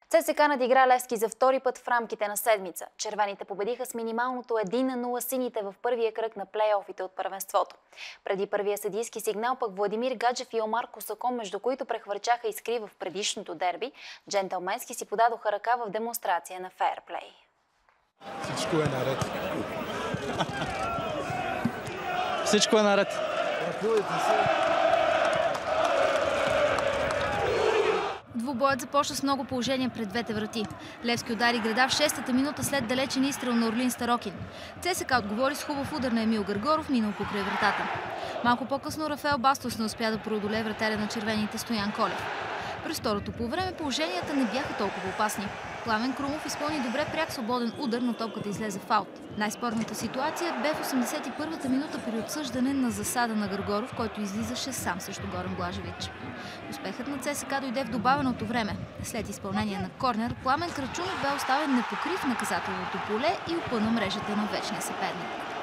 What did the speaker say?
ЦСКА надигра Левски за втори път в рамките на седмица. Червените победиха с минималното 1-0 сините в първия кръг на плейофите от първенството. Преди първия съдийски сигнал пък Владимир Гаджев и Омар Косакон, между които прехвърчаха искри в предишното дерби, джентълменски си подадоха ръка в демонстрация на фейерплей. Всичко е наред. Всичко е наред. Двубоят започна с много положения пред двете врати. Левски удари града в 6-та минута след далечен изстрел на Орлин Старокин. ЦСКА отговори с хубав удар на Емил Гъргоров, минал покрай вратата. Малко по-късно Рафаел Бастос не успя да преодолее вратаря на червените Стоян Колев. През второто полувреме положенията не бяха толкова опасни. Пламен Крумов изпълни добре пряк свободен удар, но топката излезе в аут. Най-спорната ситуация бе в 81-та минута при отсъждане на засада на Гъргоров, който излизаше сам срещу Горан Блажевич. Успехът на ЦСКА дойде в добавеното време. След изпълнение на корнер, Пламен Крачунов бе оставен непокрит в наказателното поле и опъна мрежата на вечния съперник.